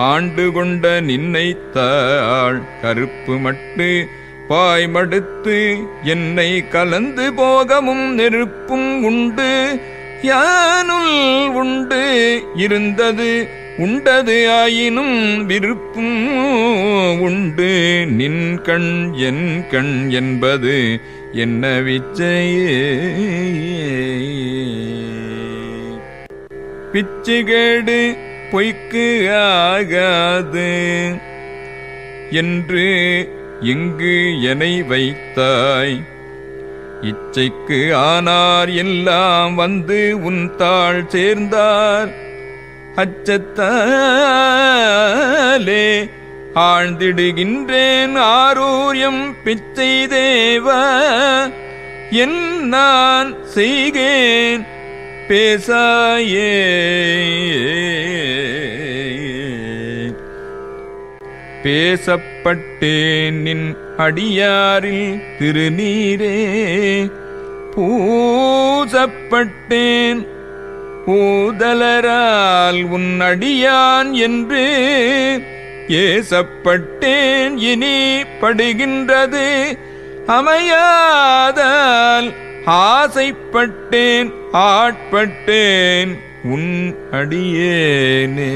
ஆண்டு கொண்ட நின்னைத்தாள் கருப்பு மட்டு பாய்மடுத்து என்னை கலந்து போகமும் நெருப்பும் உண்டு யானுள் உண்டு இருந்தது உண்டது ஆயினும் விருப்பும் உண்டு நின் கண் என் கண் என்பது என்ன விச்சையே பிச்சுகேடு பொய்க்கு ஆகாது என்று இங்கு எனை வைத்தாய் இச்சைக்கு ஆனார் எல்லாம் வந்து உன் தாள் சேர்ந்தார் அச்சத்தாலே ஆழ்ந்திடுகின்றேன் ஆரூரியம் பிச்சை தேவா என் நான் செய்கேன் பேசாயே பேசப்பட்டேன் நின் அடியாரில் திருநீரே பூசப்பட்டேன் பூதலரால் உன் அடியான் என்று ஏசப்பட்டேன் இனி படுகின்றது அமையாதால் ஆசைப்பட்டேன் ஆட்பட்டேன் உன் அடியேனே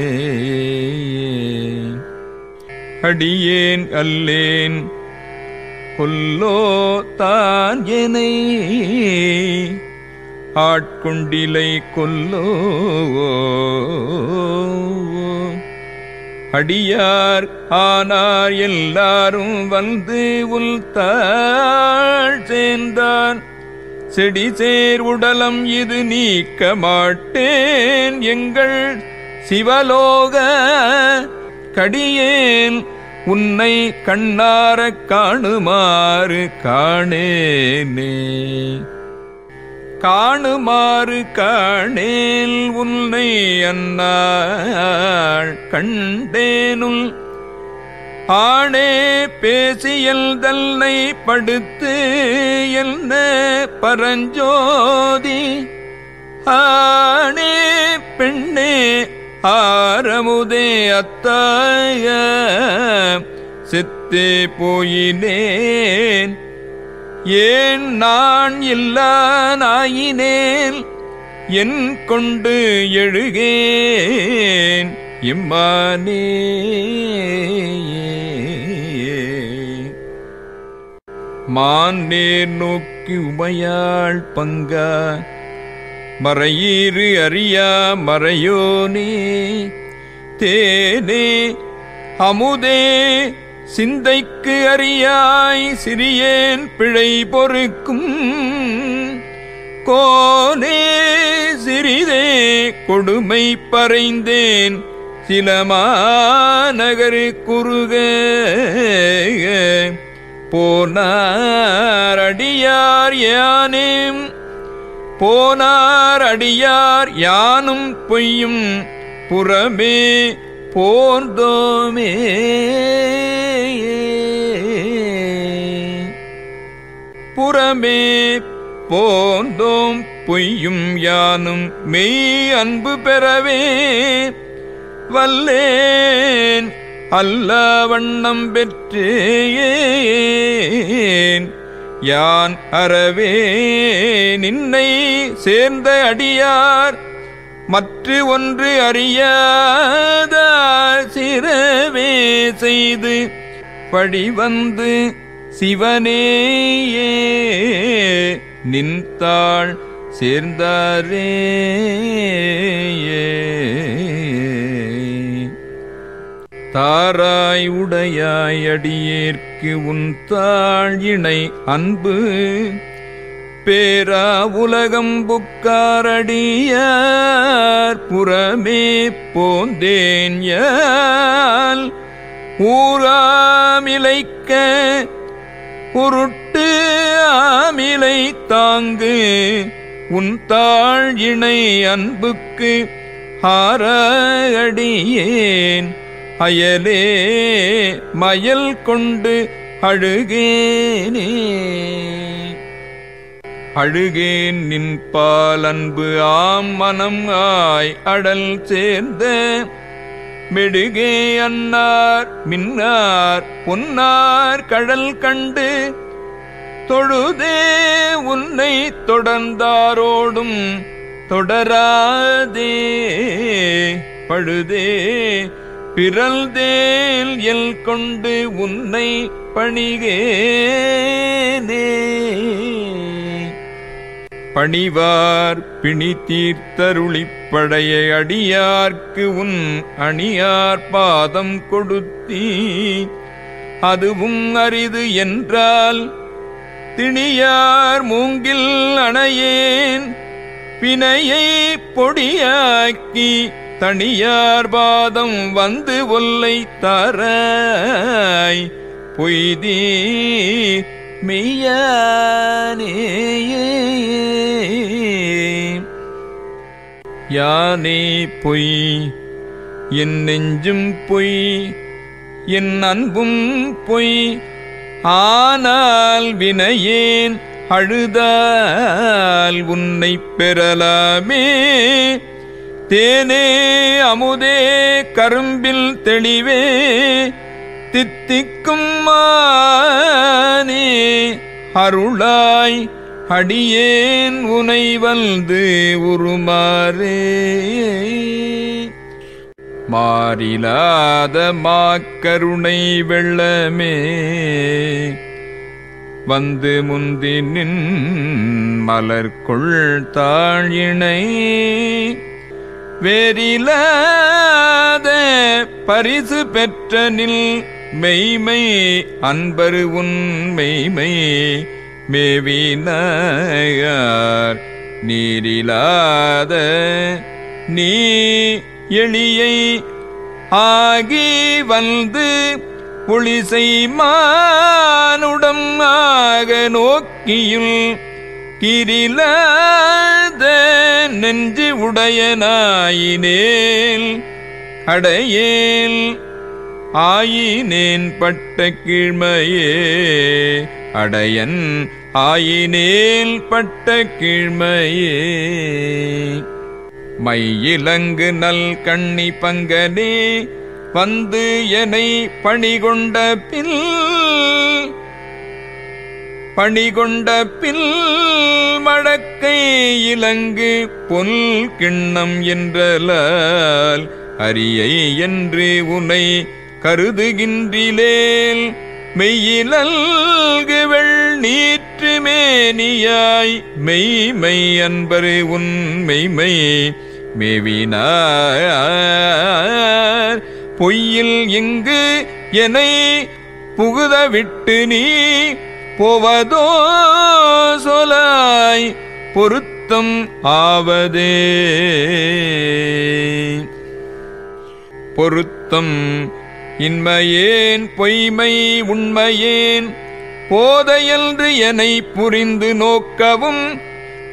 அடியேன் அல்லேன் கொல்லோ தான் எனை ஆட்கொண்டிலை கொல்லோ அடியார் ஆனார் எல்லாரும் வந்து உள்தாள் சேர்ந்தார். செடி சேர் உடலம் இது நீக்க மாட்டேன் எங்கள் சிவலோக கடியேன் உன்னை கண்ணாரக் காணுமாறு காணேனே. காணுமாறு காணேல் உன்னை அன்னாள் கண்டேனுள் ஆணே பேசியல் தல்லை படுத்து என்ன பரஞ்சோதி ஆணே பெண்ணே ஆரமுதே அத்தாய செத்தே போயினேன் ஏன் நான் இல்லானாயினேன் என் கொண்டு எழுகேன் இம்மானே. மான் நேர் நோக்கி உமையாள் பங்கா மறையீறு அறியா மறையோனே தேனே அமுதே சிந்தைக்கு அறியாய் சிறியேன் பிழை பொறுக்கும் கோனே சிறிதே கொடுமை பறைந்தேன் சிலமாநகரு குறுக போனார் அடியார் யானேம் போனார் அடியார் யானும் பொய்யும் புறமே போர்ந்தோமே. புறமே போந்தோம் பொய்யும் யானும் மெய் அன்பு பெறவே வல்லேன் அல்ல வண்ணம் பெற்றேன் யான் அறவே நின்னை சேர்ந்த அடியார் மற்ற ஒன்று அறியாத சிறவே செய்து படிவந்து சிவனேயே நின்றாள் சேர்ந்தாரே. தாராய் உடையாய் அடியேற்கு உன் தாழ் இணை அன்பு பேரா உலகம் புக்காரடியார் புறமே போந்தேன் யால் ஊராமிலைக்க உருட்டு ஆமிலை தாங்கு உன் தாழ் இணை அன்புக்கு ஆரடியேன் அயலே மயல் கொண்டு அழுகேனே. அழுகேன் நின் பால் அன்பு ஆம் மனம் ஆய் அடல் சேர்ந்த மெடுகே அன்னார் மின்னார் பொன்னார் கடல் கண்டு தொழுதே உன்னை தொடர்ந்தாரோடும் தொடராதே பழுதே பிறல்தேல் எல் கொண்டு உன்னை பணிகேனே. பணிவார் பிணி தீர்த்தருளிப்படைய அடியார்க்கு உன் அணியார் பாதம் கொடுத்தீ அதுவும் அரிது என்றால் திணியார் மூங்கில் அணையேன் பிணையை பொடியாக்கி தனியார் பாதம் வந்து ஒல்லை தாராய் பொய்தீ மெய்யானே. யானே பொய் என் நெஞ்சும் பொய் என் அன்பும் பொய் ஆனால் வினையேன் அழுதால் உன்னை பெறலாமே. தேனே அமுதே கரும்பில் தெளிவே தித்திக்கும் மானே அருளாய் அடியேன் உனை வந்து உருமாறே. மாறிலாத மாக்கருணை வெள்ளமே வந்து முந்தி நின் மலர்கொள் தாழினை வேறிலாத பரிசு பெற்ற நில் மெய்மை அன்பரு உன் மெய்மை மேவினார் நீரிலாத நீ எளியை ஆகி வந்து ஒளிசை மானுடம் ஆக நோக்கியுள் கிரிலாத நெஞ்சு உடையனாயினேல் அடையேல் ஆயினேன் பட்ட கீழ்மையே அடையன் ஆயினேல் பட்ட கீழ்மையே மையிலங்கு நல் கண்ணி பங்கனே வந்து எனை பணிகொண்ட பில் மடக்கை இலங்கு பொல் கிண்ணம் என்றலால் அரியை என்று உனை கருதுகின்றிலேல் மெய்யிலல்கு வெள் நீற்று மேனியாய் மெய்மை அன்பரு உன் மெய்மை மேவினார் பொய்யில் இங்கு என்னை புகுத விட்டு நீ போவதோ சொலாய் பொருத்தம் ஆவதே பொருத்தம் இன்மையேன் பொய்மை உண்மையேன் போதையன்று என்னை புரிந்து நோக்கவும்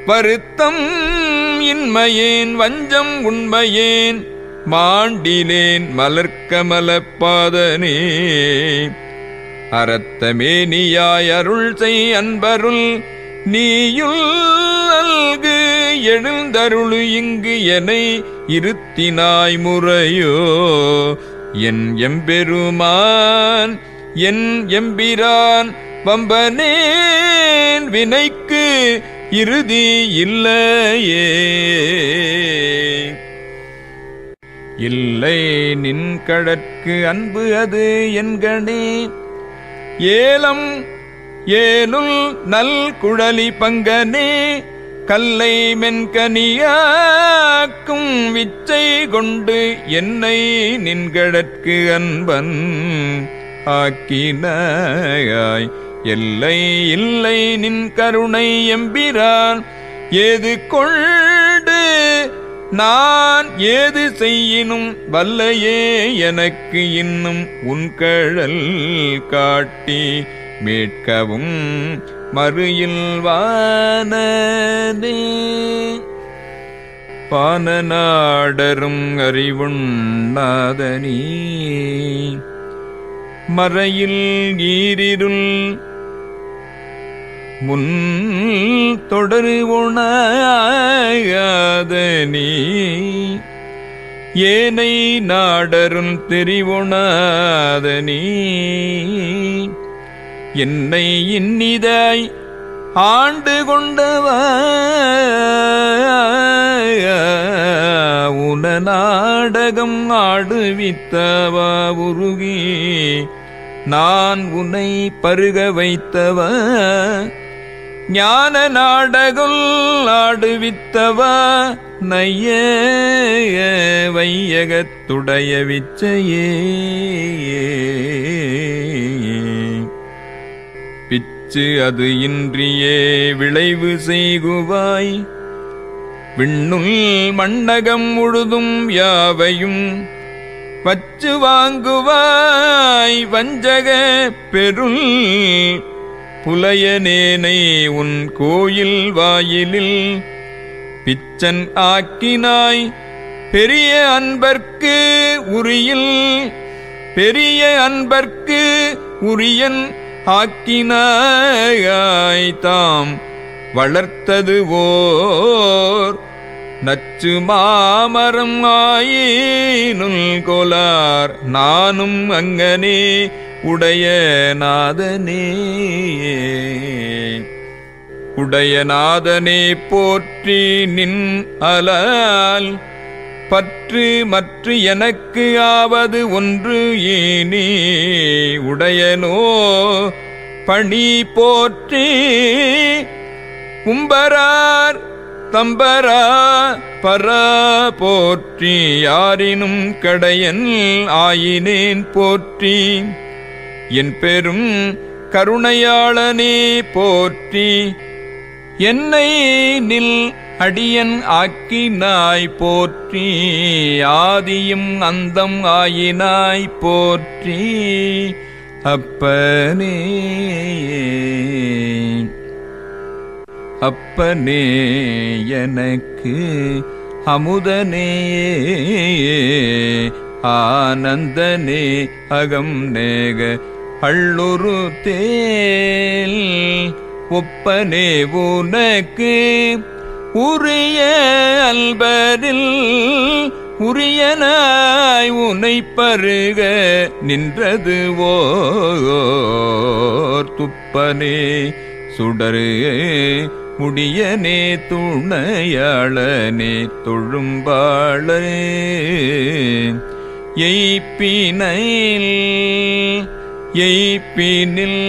வருத்தம் இன்மையேன் வஞ்சம் உண்மையேன் மாண்டிலேன் மலர்க்கமலப்பாதனே அறத்தமேனியாய் அருள் செய் அன்பருள் நீயுள் அல்கு எழுந்தருளு இங்கு என்னை இருத்தினாய் முறையோ என் எம்பெருமான் என் எம்பிரான் வம்பனேன் வினைக்கு இறுதி இல்லையே இல்லை நின் கடற்கு அன்பு அது என்கணே ஏலம் ஏலுள் நல் குழலி பங்கனே கல்லை மென்கனியாக்கும் விச்சை கொண்டு என்னை நின்கடற்கு அன்பன் ஆக்கினாய் எல்லை இல்லை நின் கருணை எம்பிரான் ஏது கொண்டு நான் ஏது செய்யினும் வல்லையே எனக்கு இன்னும் உன் கழல் காட்டி மீட்கவும் மறுயில் வானதே பானநாடரும் அறிவுண்ணாதனீ மறையில் ஈரிருள் முன் தொடரு உணாதனீ ஏனை நாடரும் தெரிவுணாதனீ என்னை இன்னிதாய் ஆண்டு கொண்டவா உன நாடகம் ஆடுவித்தவா உருகி நான் உன்னை பருக வைத்தவா ஞான நாடகம் ஆடுவித்தவா நைய வையகத்துடைய விச்சையே பிச்சு அது இன்றியே விளைவு செய்குவாய் விண்ணுள் மண்ணகம் முழுதும் யாவையும் வச்சு வாங்குவாய் வஞ்சக பெருள் புலையனேனை உன் கோயில் வாயிலில் பிச்சன் ஆக்கினாய் பெரிய அன்பர்க்கு உரியில் பெரிய அன்பர்க்கு உரியன் ஆக்கினாய் தாம் வளர்த்தது ஓர் நச்சு மாமரம் ஆயினுள் கோலார் நானும் அங்கனே உடைய நாதனே உடைய நாதனே போற்றி நின் அலால் பற்று மற்ற எனக்கு ஆவது ஒன்று ஏனே உடையனோ பணி போற்றி கும்பரார் தம்பரா பரா போற்றி யாரினும் கடையன் ஆயினேன் போற்றி என் பெரும் கருணையாளனே போற்றி என்னை நில் அடியன் ஆக்கினாய் போற்றி ஆதியும் அந்தம் ஆயினாய் போற்றி அப்பனே அப்பனே எனக்கு அமுதனே ஆனந்தனே அகம் நேக அள்ளுரு தேல் ஒப்பனே உனக்கு உரிய அல்பரில் உரியனாய் உனை பருக நின்றது ஓர் துப்பனே சுடரு முடியனே துணையாளனே தொழும்பாளே எய்ப்பினில்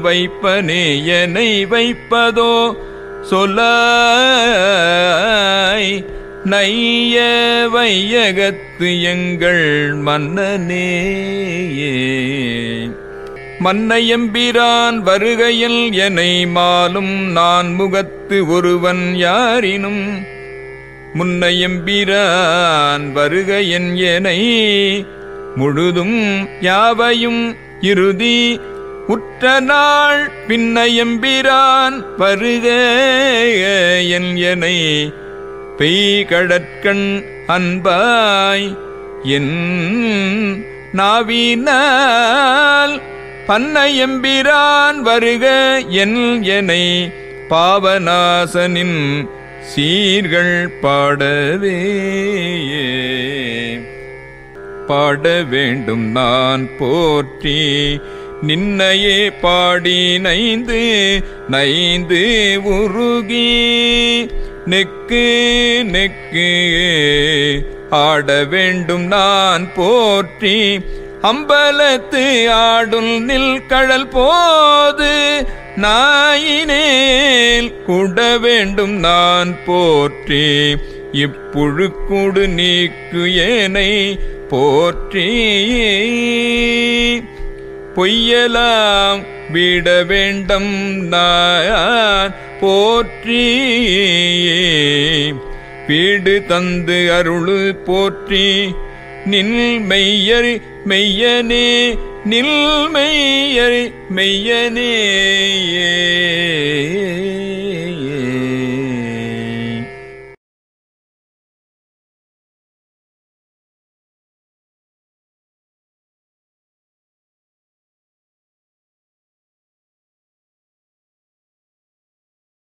வைப்பனே எனை வைப்பதோ சொல்லாய் நைய வையகத்து எங்கள் மன்னனே மன்னையம்பிரான் வருகையில் எனை மாலும் நான் முகத்து ஒருவன் யாரினும் முன்னையம்பிரான் வருகையன் எனை முழுதும் யாவையும் இறுதி உற்ற நாள் பின்னையம்பிரான் வருக என் எனை பெய்கடற்கண் அன்பாய் என் நாவினால் பன்னையம்பிரான் வருக என் எனை பாவநாசனின் சீர்கள் பாடவே பாட வேண்டும் நான் போற்றி நின்னையே பாடி நைந்து நைந்து உருகி நெக்கு நெக்கு ஆட வேண்டும் நான் போற்றி அம்பலத்து ஆடும் நில் கடல் போது நாயினேல் கூட வேண்டும் நான் போற்றி இப்புழுக்குடு நீக்கு ஏனை போற்றி பொய்யலாம் விட வேண்டும் நான் போற்றி வீடு தந்து அருளு போற்றி நில் மெய்யறி மெய்யனே நில் மெய்யறி மெய்யனே